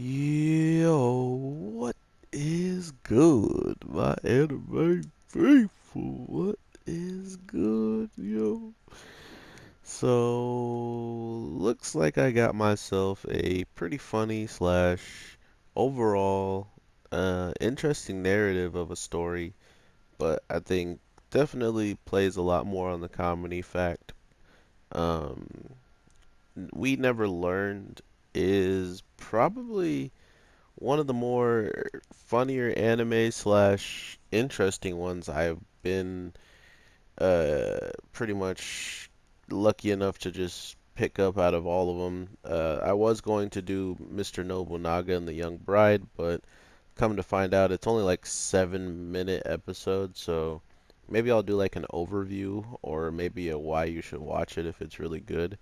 Yo, what is good, my anime faithful? What is good, yo? So, looks like I got myself a pretty funny slash overall interesting narrative of a story, but I think definitely plays a lot more on the comedy fact. Um, we Never Learned is probably one of the more funnier anime slash interesting ones I've been pretty much lucky enough to just pick up out of all of them. I was going to do Mr. Nobunaga and the Young Bride, but come to find out it's only like 7 minute episodes, so maybe I'll do like an overview or maybe a why you should watch it if it's really good.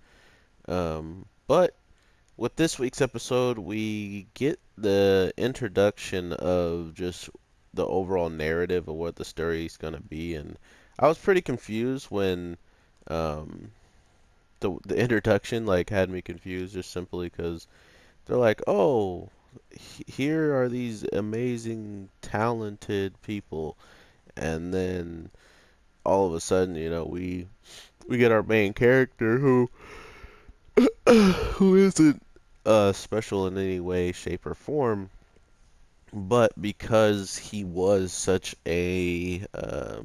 But with this week's episode, we get the introduction of just the overall narrative of what the story is going to be, and I was pretty confused when um, the introduction like had me confused just simply because they're like, "Oh, here are these amazing, talented people," and then all of a sudden, we get our main character who isn't special in any way, shape, or form, but because he was such a I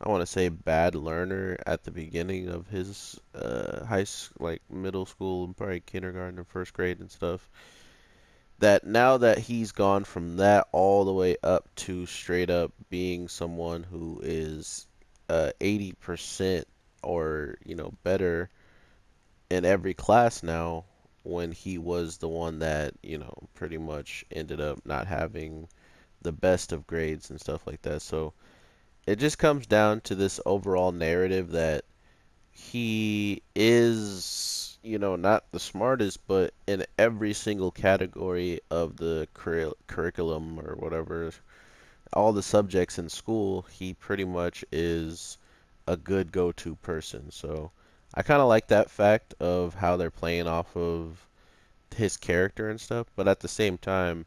want to say bad learner at the beginning of his like middle school and probably kindergarten and first grade and stuff, that now that he's gone from that all the way up to straight up being someone who is 80% or better in every class now, when he was the one that, pretty much ended up not having the best of grades and stuff like that. So it just comes down to this overall narrative that he is, not the smartest, but in every single category of the curriculum or whatever, all the subjects in school, he pretty much is a good go-to person. So I kind of like that fact of how they're playing off of his character and stuff, but at the same time,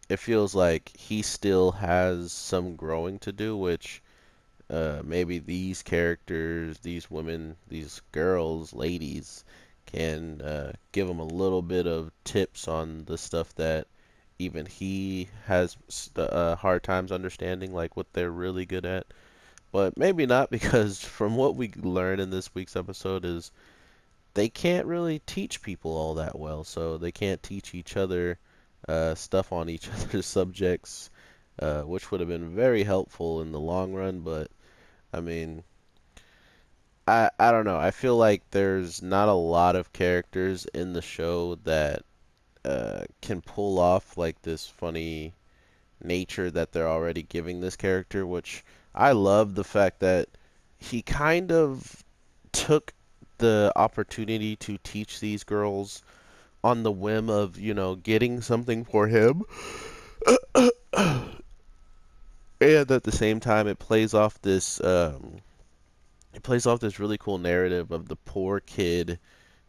it feels like he still has some growing to do, which maybe these characters, these women, these girls, ladies, can give him a little bit of tips on the stuff that even he has hard times understanding, like what they're really good at. But maybe not, because from what we learned in this week's episode is they can't really teach people all that well, so they can't teach each other stuff on each other's subjects, which would have been very helpful in the long run. But I mean, I don't know. I feel like there's not a lot of characters in the show that can pull off like this funny nature that they're already giving this character, which I love the fact that he kind of took the opportunity to teach these girls on the whim of, getting something for him. And at the same time, it plays off this really cool narrative of the poor kid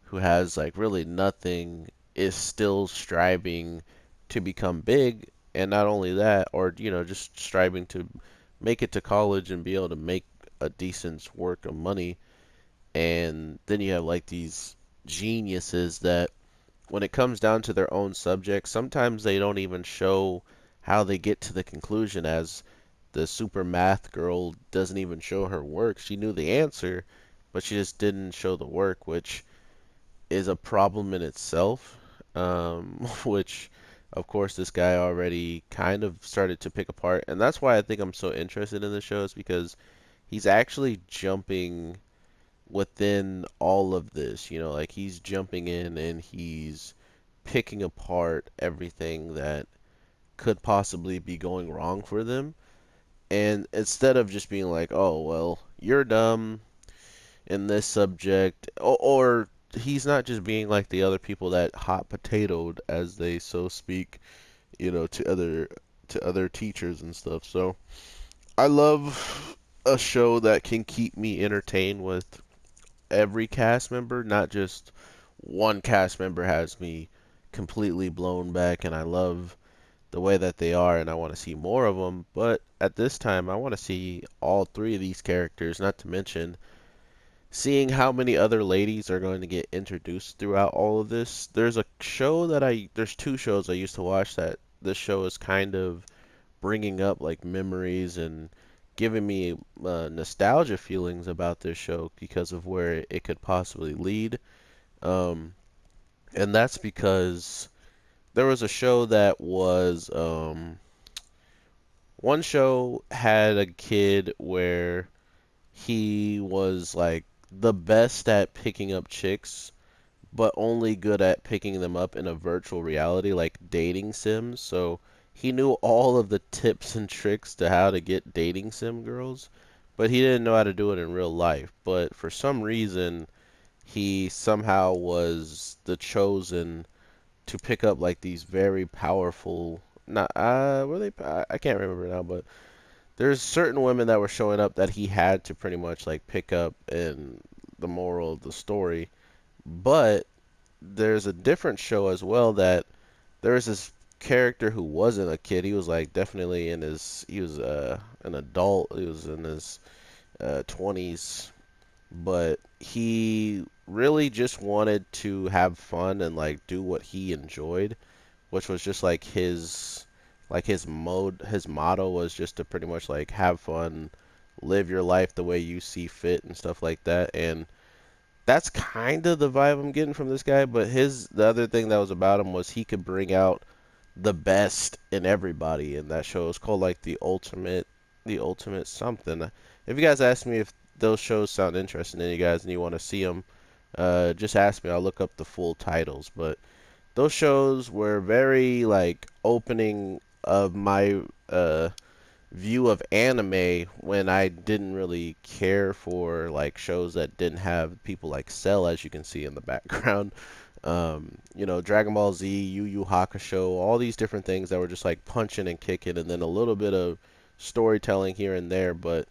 who has like really nothing is still striving to become big, and not only that, or just striving to make it to college and be able to make a decent work of money. And then you have like these geniuses that when it comes down to their own subject, sometimes they don't even show how they get to the conclusion, as the super math girl doesn't even show her work. She knew the answer, but she just didn't show the work, which is a problem in itself. Which, of course, this guy already kind of started to pick apart. And that's why I think I'm so interested in the show, is because he's actually jumping within all of this. Like he's jumping in and he's picking apart everything that could possibly be going wrong for them. And instead of just being like, oh, well, you're dumb in this subject, or he's not just being like the other people that hot potatoed, as they so speak, to other teachers and stuff. So I love a show that can keep me entertained with every cast member, not just one cast member has me completely blown back, and I love the way that they are, and I want to see more of them. But at this time, I want to see all three of these characters, not to mention seeing how many other ladies are going to get introduced throughout all of this. There's two shows I used to watch that this show is kind of bringing up like memories and giving me nostalgia feelings about this show because of where it could possibly lead. Um, and that's because there was a show that was one show had a kid where he was like the best at picking up chicks, but only good at picking them up in a virtual reality, like dating sims. So he knew all of the tips and tricks to how to get dating sim girls, but he didn't know how to do it in real life. But for some reason, he somehow was the chosen to pick up like these very powerful. Not were they? I can't remember now, but there's certain women that were showing up that he had to pretty much like pick up in the moral of the story. But there's a different show as well that there was this character who wasn't a kid. He was like definitely in his he was an adult. He was in his 20s, but he really just wanted to have fun and like do what he enjoyed, which was just like his motto was just to pretty much like have fun, live your life the way you see fit and stuff like that. And that's kind of the vibe I'm getting from this guy. But the other thing that was about him was he could bring out the best in everybody in that show. It's called like the ultimate something. If you guys ask me if those shows sound interesting to you guys and you want to see them, just ask me. I'll look up the full titles. But those shows were very like opening of my view of anime when I didn't really care for like shows that didn't have people like Cell, as you can see in the background. Dragon Ball Z, Yu Yu Hakusho, all these different things that were just like punching and kicking, and then a little bit of storytelling here and there. But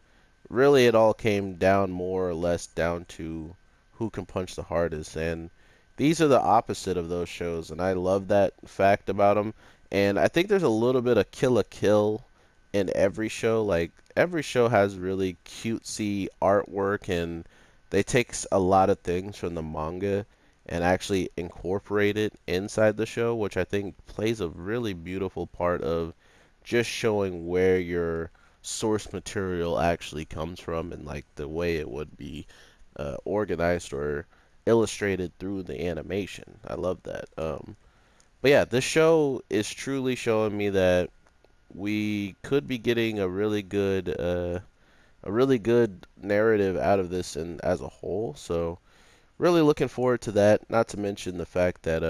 really, it all came down more or less down to who can punch the hardest. And these are the opposite of those shows, and I love that fact about them. And I think there's a little bit of Kill a Kill in every show. Like every show has really cutesy artwork, and they take a lot of things from the manga and actually incorporate it inside the show, which I think plays a really beautiful part of just showing where your source material actually comes from and like the way it would be organized or illustrated through the animation. I love that. But yeah, this show is truly showing me that we could be getting a really good narrative out of this and as a whole. So really looking forward to that. Not to mention the fact that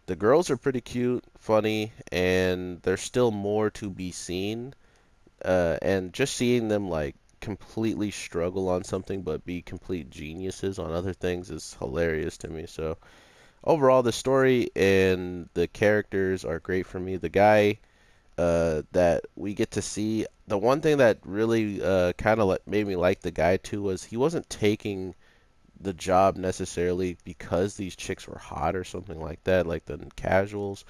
the girls are pretty cute, funny, and there's still more to be seen. And just seeing them like completely struggle on something but be complete geniuses on other things is hilarious to me. So overall, the story and the characters are great for me. The guy that we get to see, the one thing that really kind of made me like the guy too was he wasn't taking the job necessarily because these chicks were hot or something like that, like the casuals,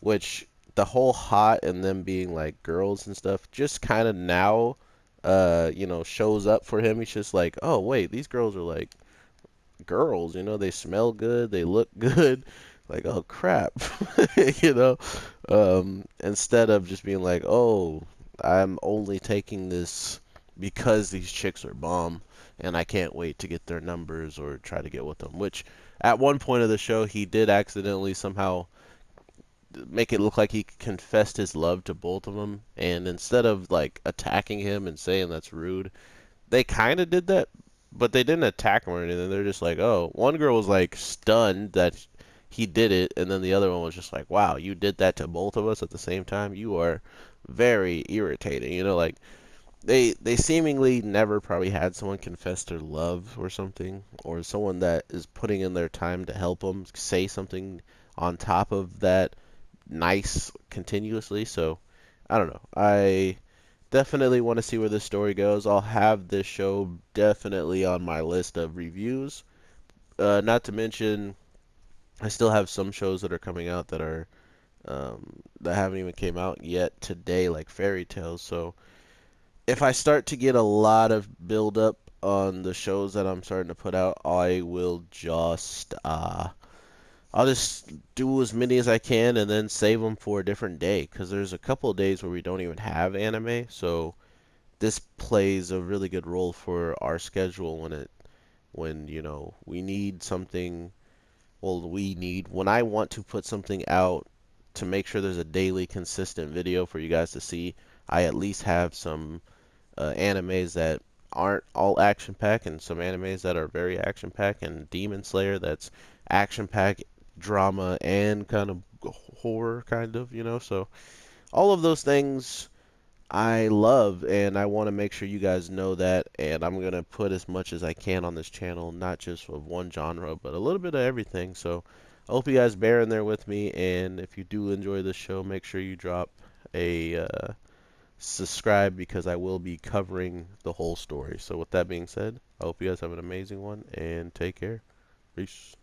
which the whole hot and them being like girls and stuff just kind of now shows up for him. He's just like, oh wait, these girls are like girls, they smell good, they look good. Like, oh crap, you know. Instead of just being like, oh, I'm only taking this because these chicks are bomb, and I can't wait to get their numbers or try to get with them. Which, at one point of the show, he did accidentally somehow make it look like he confessed his love to both of them, and instead of like attacking him and saying that's rude, they kind of did that, but they didn't attack him or anything. They're just like, oh, one girl was like stunned that he did it, and then the other one was just like, wow, you did that to both of us at the same time. You are very irritating. Like they seemingly never probably had someone confess their love or something, or someone that is putting in their time to help them say something on top of that nice continuously. So I don't know. I definitely want to see where this story goes. I'll have this show definitely on my list of reviews. Not to mention, I still have some shows that are coming out that haven't even came out yet today, like fairy tales. So if I start to get a lot of build up on the shows that I'm starting to put out, I'll just do as many as I can and then save them for a different day. Because there's a couple of days where we don't even have anime, so this plays a really good role for our schedule when we need something. Well, when I want to put something out to make sure there's a daily consistent video for you guys to see, I at least have some animes that aren't all action packed and some animes that are very action packed, and Demon Slayer that's action packed, drama, and kind of horror, kind of, So all of those things I love, and I want to make sure you guys know that. And I'm going to put as much as I can on this channel, not just of one genre, but a little bit of everything. So I hope you guys bear in there with me. And if you do enjoy this show, make sure you drop a subscribe, because I will be covering the whole story. So with that being said, I hope you guys have an amazing one and take care. Peace.